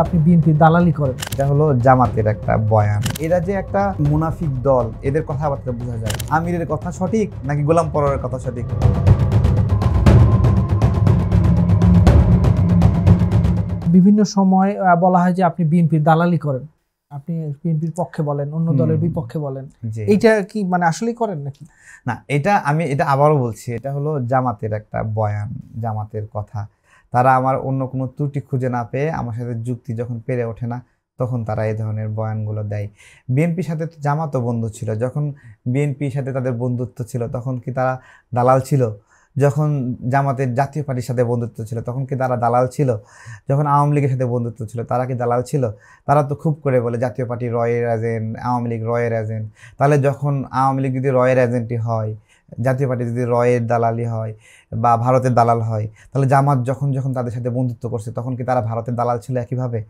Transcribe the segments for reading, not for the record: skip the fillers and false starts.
আপনি বিএনপির দালালি করেন। এটা হলো জামাতের একটা বয়ান। এরা যে একটা মুনাফিক দল, এদের কথাবার্তা বোঝা যায়। আমিরের কথা সঠিক নাকি গোলাম পরোয়ারের কথা সঠিক? বিভিন্ন সময় বলা হয় যে আপনি বিএনপির দালালি করেন, আপনি বিএনপির পক্ষে বলেন, অন্য দলের বিপক্ষে বলেন। এইটা কি মানে আসলেই করেন নাকি? না, আমি এটা আবারও বলছি, এটা হলো জামাতের একটা বয়ান, জামাতের কথা। তারা আমার অন্য কোনো ত্রুটি খুঁজে না পেয়ে আমার সাথে যুক্তি যখন পেরে ওঠে না, তখন তারা এই ধরনের বয়ানগুলো দেয়। বিএনপির সাথে তো জামাতও বন্ধু ছিল। যখন বিএনপির সাথে তাদের বন্ধুত্ব ছিল তখন কি তারা দালাল ছিল? যখন জামাতের জাতীয় পার্টির সাথে বন্ধুত্ব ছিল তখন কি তারা দালাল ছিল? যখন আওয়ামী লীগের সাথে বন্ধুত্ব ছিল তারা কি দালাল ছিল? তারা তো খুব করে বলে জাতীয় পার্টি রয়ের এজেন্ট, আওয়ামী লীগ রয়ের এজেন্ট। তাহলে যখন আওয়ামী লীগ যদি রয়ের এজেন্টই হয়, জাতীয় পার্টি যদি রয়ের দালালি হয় বা ভারতের দালাল হয়, তাহলে জামাত যখন যখন তাদের সাথে বন্ধুত্ব করছে তখন কি তারা ভারতের দালাল ছিল একইভাবে?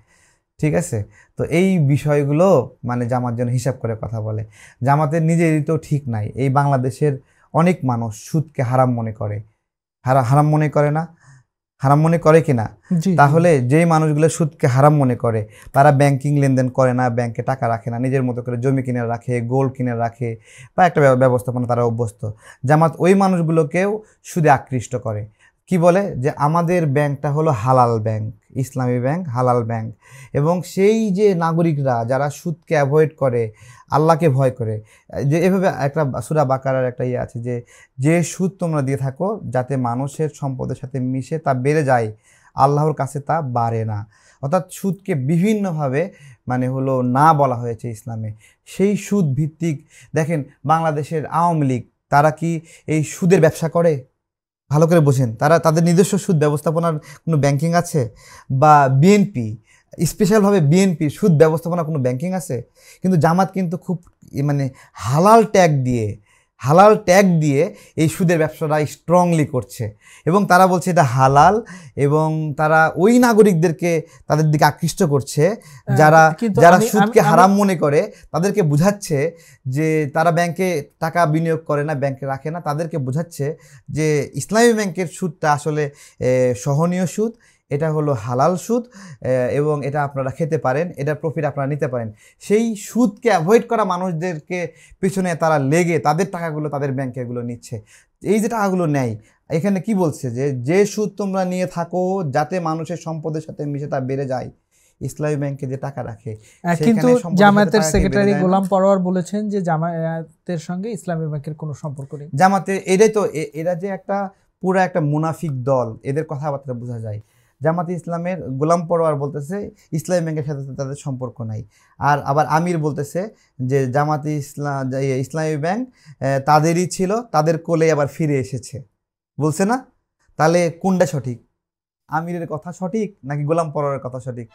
ঠিক আছে। তো এই বিষয়গুলো মানে জামাত যেন হিসাব করে কথা বলে। জামাতের নিজেরই তো ঠিক নাই। এই বাংলাদেশের অনেক মানুষ সুদকে হারাম মনে করে। হারাম মনে করে না? হারাম মনে করে কিনা? তাহলে যেই মানুষগুলো সুদকে হারাম মনে করে তারা ব্যাংকিং লেনদেন করে না, ব্যাংকে টাকা রাখে না, নিজের মতো করে জমি কিনে রাখে, গোল্ড কিনে রাখে বা একটা ব্যবস্থাপনা তারা অভ্যস্ত। জামাত ওই মানুষগুলোকেও সুদে আকৃষ্ট করে। কি বলে যে আমাদের ব্যাংকটা হলো হালাল ব্যাংক, ইসলামী ব্যাংক, হালাল ব্যাংক। এবং সেই যে নাগরিকরা যারা সুদকে অ্যাভয়েড করে, আল্লাহকে ভয় করে, যে এভাবে একটা সূরা বাকারার একটা ইয়ে আছে যে যে সুদ তোমরা দিয়ে থাকো যাতে মানুষের সম্পদের সাথে মিশে তা বেড়ে যায়, আল্লাহর কাছে তা বাড়ে না। অর্থাৎ সুদকে বিভিন্নভাবে মানে হলো না বলা হয়েছে ইসলামে। সেই সুদ ভিত্তিক দেখেন বাংলাদেশের আওয়ামী লীগ, তারা কি এই সুদের ব্যবসা করে? ভালো করে বোঝেন, তাদের নিজস্ব সুদ ব্যবস্থাপনার কোনো ব্যাংকিং আছে? বা বিএনপি, স্পেশালভাবে বিএনপির সুদ ব্যবস্থাপনার কোনো ব্যাংকিং আছে? কিন্তু জামাত কিন্তু খুব মানে হালাল ট্যাগ দিয়ে এই সুদের ব্যবসাটা স্ট্রংলি করছে এবং তারা বলছে এটা হালাল এবং তারা ওই নাগরিকদেরকে তাদের দিকে আকৃষ্ট করছে যারা সুদকে হারাম মনে করে, তাদেরকে বুঝাচ্ছে যে তারা ব্যাংকে টাকা বিনিয়োগ করে না, ব্যাংকে রাখে না, তাদেরকে বোঝাচ্ছে যে ইসলামী ব্যাংকের সুদটা আসলে সহনীয় সুদ, এটা হলো হালাল সুদ এবং এটা আপনারা খেতে পারেন, এটার প্রফিট আপনারা নিতে পারেন। সেই সুদকে অ্যাভয়েড করা মানুষদেরকে পিছনে তারা লেগে তাদের টাকাগুলো তাদের ব্যাংকে এগুলো নিচ্ছে। এই যে টাকাগুলো নেয়, এখানে কি বলছে যে সুদ তোমরা নিয়ে থাকো যাতে মানুষের সম্পদের সাথে মিশে তা বেড়ে যায়, ইসলামী ব্যাংকে যে টাকা রাখে। কিন্তু জামায়াতের সেক্রেটারি গোলাম পরোয়ার বলেছেন যে জামায়াতের সঙ্গে ইসলামী ব্যাংকের কোনো সম্পর্ক নেই। জামাতের এটাই তো, এরা যে একটা পুরো একটা মুনাফিক দল, এদের কথাবার্তা বোঝা যায়। জামাতে ইসলামের গোলাম পরোয়ার বলতেছে ইসলামী ব্যাংকের সাথে তাদের সম্পর্ক নাই, আর আবার আমির বলতেছে যে জামাতে ইসলামী ব্যাংক তাদেরই ছিল, তাদের কোলে আবার ফিরে এসেছে, বলছে না? তাহলে কোনটা সঠিক? আমিরের কথা সঠিক নাকি গোলাম পরোয়ারের কথা সঠিক?